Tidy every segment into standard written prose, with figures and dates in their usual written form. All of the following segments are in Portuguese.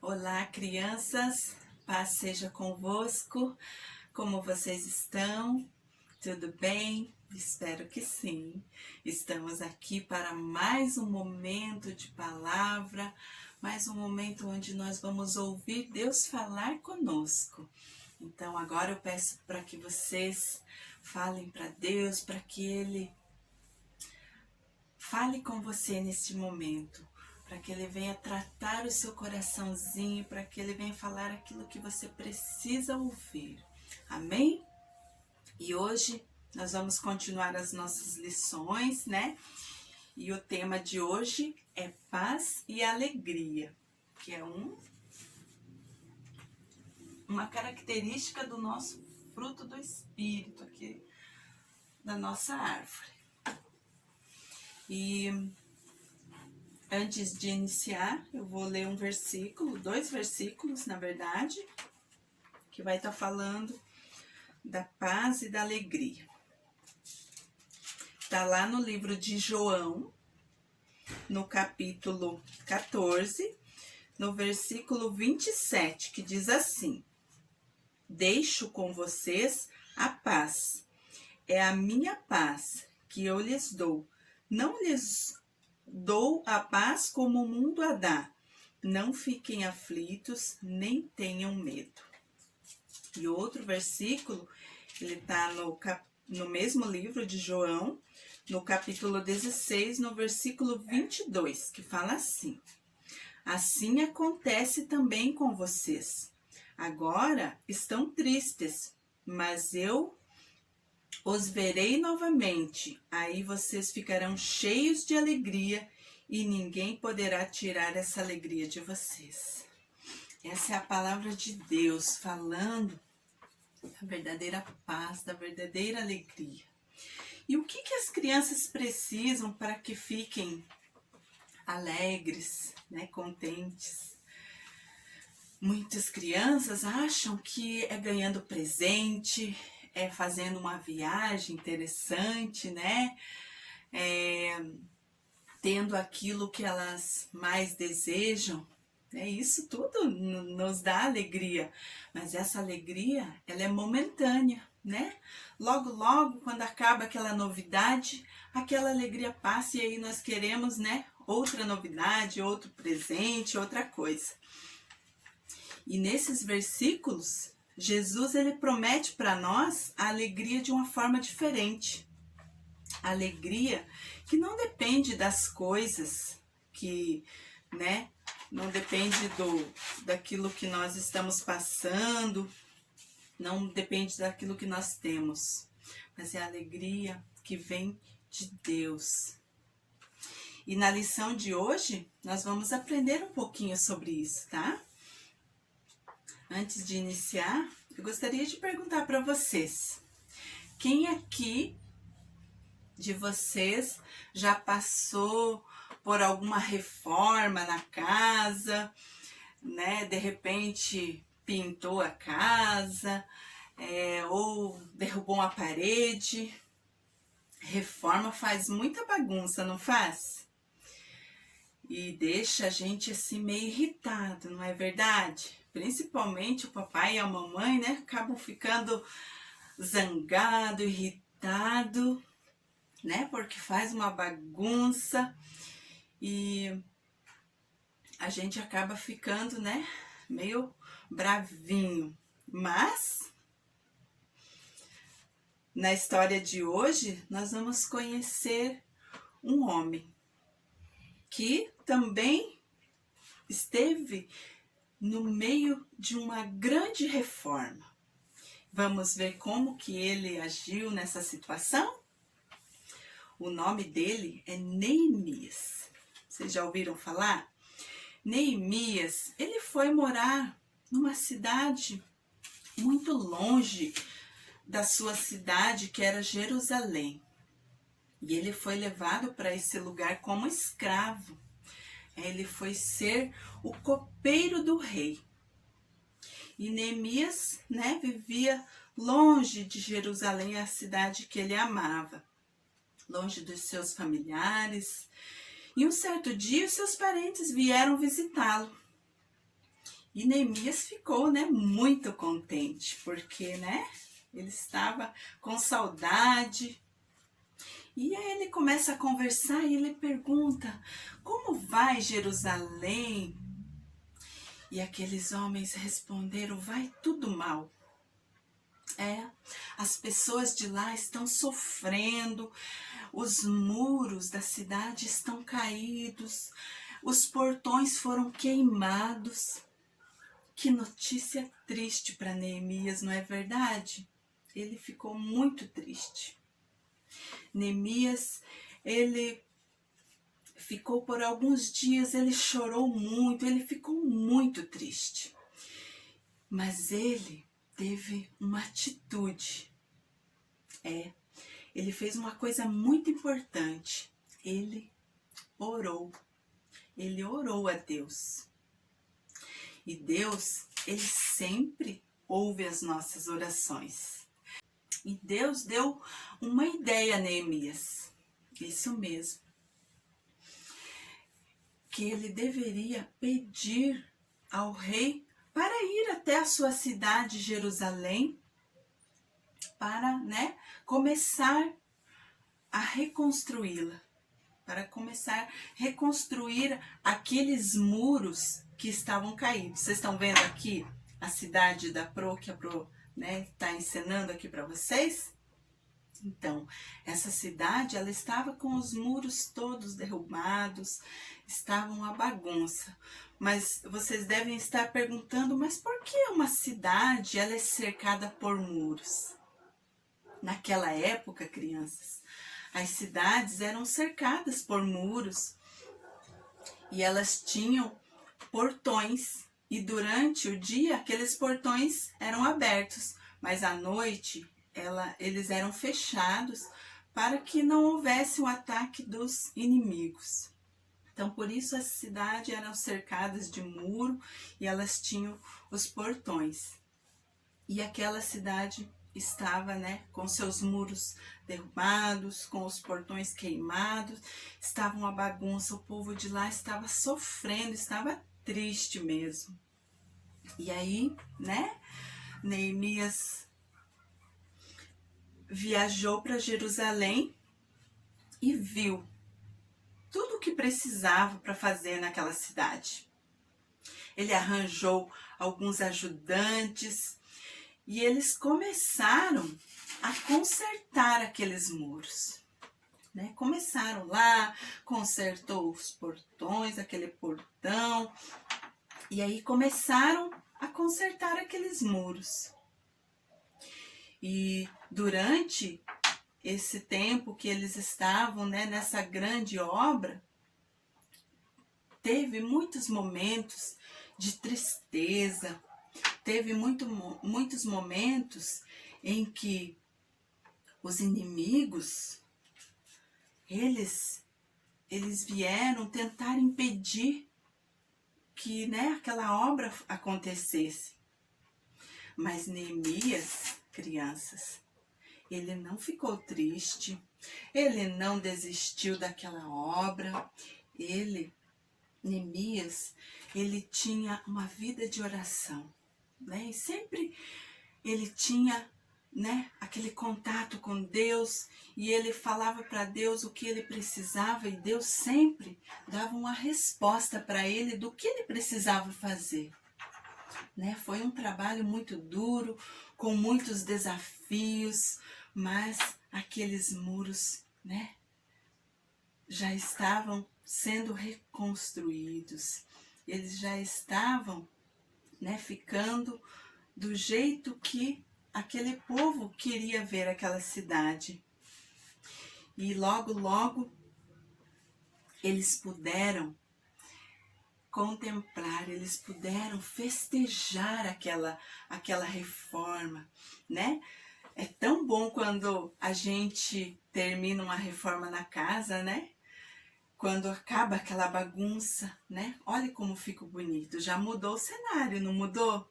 Olá, crianças, paz seja convosco. Como vocês estão? Tudo bem? Espero que sim. Estamos aqui para mais um momento de palavra, mais um momento onde nós vamos ouvir Deus falar conosco. Então, agora eu peço para que vocês falem para Deus, para que Ele fale com você neste momento, para que Ele venha tratar o seu coraçãozinho, para que Ele venha falar aquilo que você precisa ouvir. Amém? E hoje nós vamos continuar as nossas lições, né? E o tema de hoje é paz e alegria, que é uma característica do nosso fruto do Espírito aqui, da nossa árvore. E antes de iniciar, eu vou ler um versículo, 2 versículos, na verdade, que vai estar falando da paz e da alegria. Está lá no livro de João, no capítulo 14, no versículo 27, que diz assim: Deixo com vocês a paz. É a minha paz que eu lhes dou. Não lhes dou a paz como o mundo a dá. Não fiquem aflitos, nem tenham medo. E outro versículo, ele está no mesmo livro de João, no capítulo 16, no versículo 22, que fala assim: Assim acontece também com vocês. Agora estão tristes, mas eu os verei novamente. Aí vocês ficarão cheios de alegria e ninguém poderá tirar essa alegria de vocês. Essa é a palavra de Deus falando da verdadeira paz, da verdadeira alegria. E o que as crianças precisam para que fiquem alegres, né, contentes? Muitas crianças acham que é ganhando presente, é fazendo uma viagem interessante, né? Tendo aquilo que elas mais desejam. Isso tudo nos dá alegria, mas essa alegria, ela é momentânea, né? Logo, logo, quando acaba aquela novidade, aquela alegria passa e aí nós queremos, né? Outra novidade, outro presente, outra coisa. E nesses versículos, Jesus, ele promete para nós a alegria de uma forma diferente. A alegria que não depende das coisas, que, né? Não depende daquilo que nós estamos passando, não depende daquilo que nós temos, mas é a alegria que vem de Deus. E na lição de hoje, nós vamos aprender um pouquinho sobre isso, tá? Antes de iniciar, eu gostaria de perguntar para vocês: quem aqui de vocês já passou por alguma reforma na casa, né? De repente pintou a casa, ou derrubou uma parede? Reforma faz muita bagunça, não faz? E deixa a gente assim meio irritado, não é verdade? Principalmente o papai e a mamãe, né? Acabam ficando zangado, irritado, né? Porque faz uma bagunça e a gente acaba ficando, né? Meio bravinho. Mas na história de hoje nós vamos conhecer um homem que também esteve no meio de uma grande reforma. Vamos ver como que ele agiu nessa situação? O nome dele é Neemias. Vocês já ouviram falar? Neemias, ele foi morar numa cidade muito longe da sua cidade, que era Jerusalém. E ele foi levado para esse lugar como escravo. Ele foi ser o copeiro do rei. E Neemias, né, vivia longe de Jerusalém, a cidade que ele amava, longe dos seus familiares. E um certo dia, os seus parentes vieram visitá-lo. E Neemias ficou, né, muito contente, porque, né, ele estava com saudade. E aí ele começa a conversar e ele pergunta: como vai Jerusalém? E aqueles homens responderam: vai tudo mal. As pessoas de lá estão sofrendo, os muros da cidade estão caídos, os portões foram queimados. Que notícia triste para Neemias, não é verdade? Ele ficou muito triste. Neemias, ele ficou por alguns dias, ele chorou muito, ele ficou muito triste. Mas ele teve uma atitude. Ele fez uma coisa muito importante. Ele orou. Ele orou a Deus. E Deus, ele sempre ouve as nossas orações. E Deus deu uma ideia a Neemias. Isso mesmo. Que ele deveria pedir ao rei para ir até a sua cidade, Jerusalém, para, né, começar a reconstruí-la, para começar a reconstruir aqueles muros que estavam caídos. Vocês estão vendo aqui a cidade da Pro, que a Pro, né, está encenando aqui para vocês? Então, essa cidade, ela estava com os muros todos derrubados, estava uma bagunça. Mas vocês devem estar perguntando, mas por que uma cidade ela é cercada por muros? Naquela época, crianças, as cidades eram cercadas por muros e elas tinham portões. E durante o dia, aqueles portões eram abertos, mas à noite eles eram fechados para que não houvesse o ataque dos inimigos. Então, por isso as cidades eram cercadas de muro e elas tinham os portões. E aquela cidade estava, né, com seus muros derrubados, com os portões queimados, estava uma bagunça, o povo de lá estava sofrendo, estava triste mesmo. E aí, né, Neemias viajou para Jerusalém e viu tudo o que precisava para fazer naquela cidade. Ele arranjou alguns ajudantes e eles começaram a consertar aqueles muros. Né? Começaram lá, consertou os portões, aquele portão, e aí começaram a consertar aqueles muros. E durante esse tempo que eles estavam, né, nessa grande obra, teve muitos momentos de tristeza, teve muitos momentos em que os inimigos, eles vieram tentar impedir que, né, aquela obra acontecesse. Mas Neemias, crianças, ele não ficou triste, ele não desistiu daquela obra, Neemias, ele tinha uma vida de oração, né? E sempre ele tinha, né, aquele contato com Deus e ele falava para Deus o que ele precisava e Deus sempre dava uma resposta para ele do que ele precisava fazer. Né? Foi um trabalho muito duro, com muitos desafios, mas aqueles muros, né, já estavam sendo reconstruídos. Eles já estavam, né, ficando do jeito que aquele povo queria ver aquela cidade. E logo, logo, eles puderam contemplar, eles puderam festejar aquela reforma, né? É tão bom quando a gente termina uma reforma na casa, né? Quando acaba aquela bagunça, né? Olha como fica bonito. Já mudou o cenário, não mudou?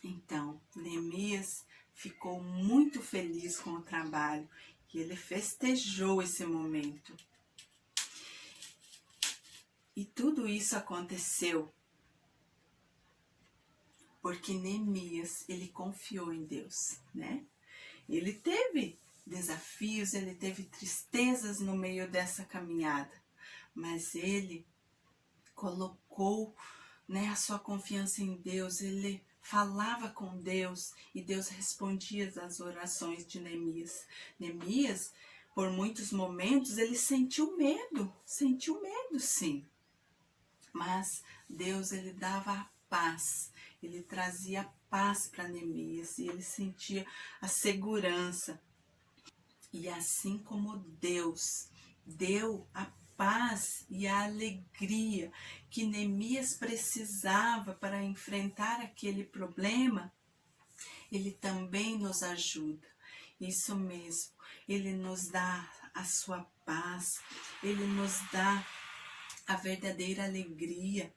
Então, Neemias ficou muito feliz com o trabalho e ele festejou esse momento. E tudo isso aconteceu porque Neemias, ele confiou em Deus, né? Ele teve desafios, ele teve tristezas no meio dessa caminhada, mas ele colocou, né, a sua confiança em Deus, ele falava com Deus e Deus respondia às orações de Neemias. Neemias, por muitos momentos, ele sentiu medo sim, mas Deus, ele dava a paz, ele trazia paz para Neemias e ele sentia a segurança. E assim como Deus deu a paz e a alegria que Neemias precisava para enfrentar aquele problema, ele também nos ajuda. Isso mesmo, ele nos dá a sua paz, ele nos dá a verdadeira alegria,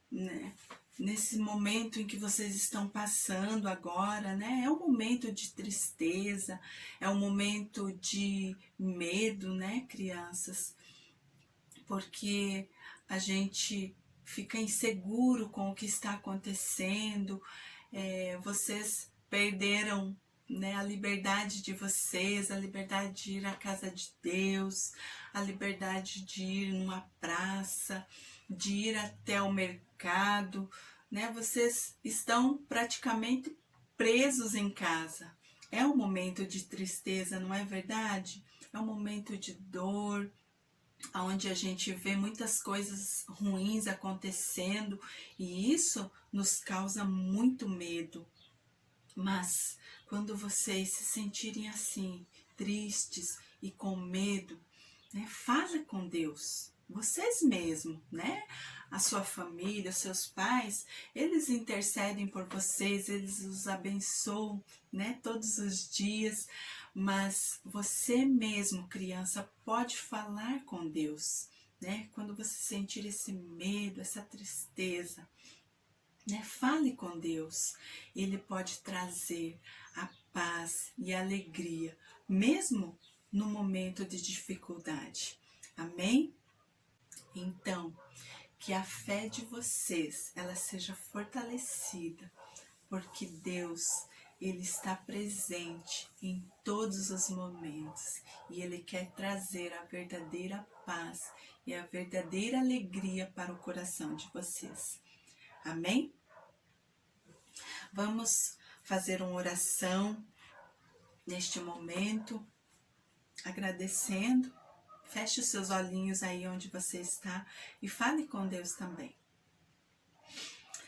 né? Nesse momento em que vocês estão passando agora, né? É um momento de tristeza, é um momento de medo, né, crianças? Porque a gente fica inseguro com o que está acontecendo, vocês perderam, né, a liberdade de vocês, a liberdade de ir à casa de Deus, a liberdade de ir numa praça, de ir até o mercado, né? Vocês estão praticamente presos em casa. É um momento de tristeza, não é verdade? É um momento de dor, onde a gente vê muitas coisas ruins acontecendo e isso nos causa muito medo. Mas quando vocês se sentirem assim, tristes e com medo, né, fala com Deus, vocês mesmos, né? A sua família, os seus pais, eles intercedem por vocês, eles os abençoam, né, todos os dias, mas você mesmo, criança, pode falar com Deus, né? Quando você sentir esse medo, essa tristeza, né? Fale com Deus, Ele pode trazer a paz e a alegria, mesmo no momento de dificuldade. Amém? Então, que a fé de vocês, ela seja fortalecida, porque Deus, Ele está presente em todos os momentos e Ele quer trazer a verdadeira paz e a verdadeira alegria para o coração de vocês. Amém? Vamos fazer uma oração neste momento, agradecendo. Feche os seus olhinhos aí onde você está e fale com Deus também.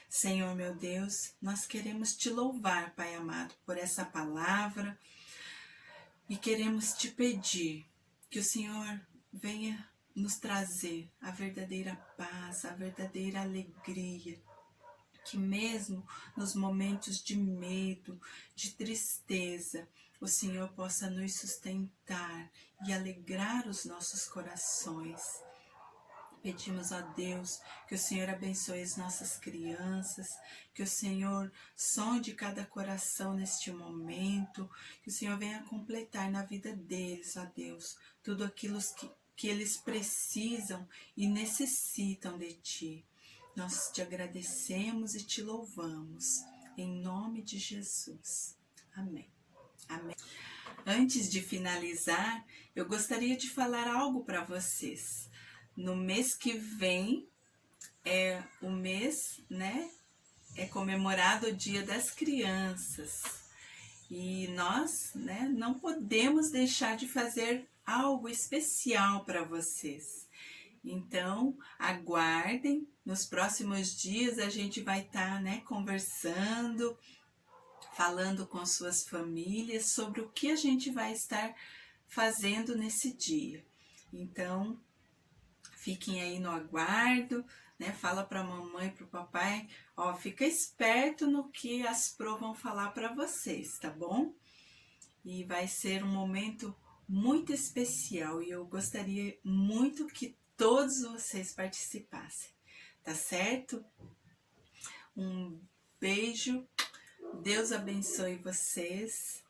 Senhor meu Deus, nós queremos te louvar, Pai amado, por essa palavra e queremos te pedir que o Senhor venha nos trazer a verdadeira paz, a verdadeira alegria, que mesmo nos momentos de medo, de tristeza, o Senhor possa nos sustentar e alegrar os nossos corações. Pedimos a Deus que o Senhor abençoe as nossas crianças, que o Senhor sonde cada coração neste momento, que o Senhor venha completar na vida deles, ó Deus, tudo aquilo que eles precisam e necessitam de Ti. Nós te agradecemos e te louvamos, em nome de Jesus. Amém. Amém. Antes de finalizar, eu gostaria de falar algo para vocês. No mês que vem é o mês, né? É comemorado o Dia das Crianças. E nós, né, não podemos deixar de fazer algo especial para vocês. Então, aguardem, nos próximos dias a gente vai estar, né, conversando, falando com suas famílias sobre o que a gente vai estar fazendo nesse dia. Então, fiquem aí no aguardo, né? Fala para a mamãe e para o papai, ó, fica esperto no que as Pro vão falar para vocês, tá bom? E vai ser um momento muito especial e eu gostaria muito que todos vocês participassem, tá certo? Um beijo, Deus abençoe vocês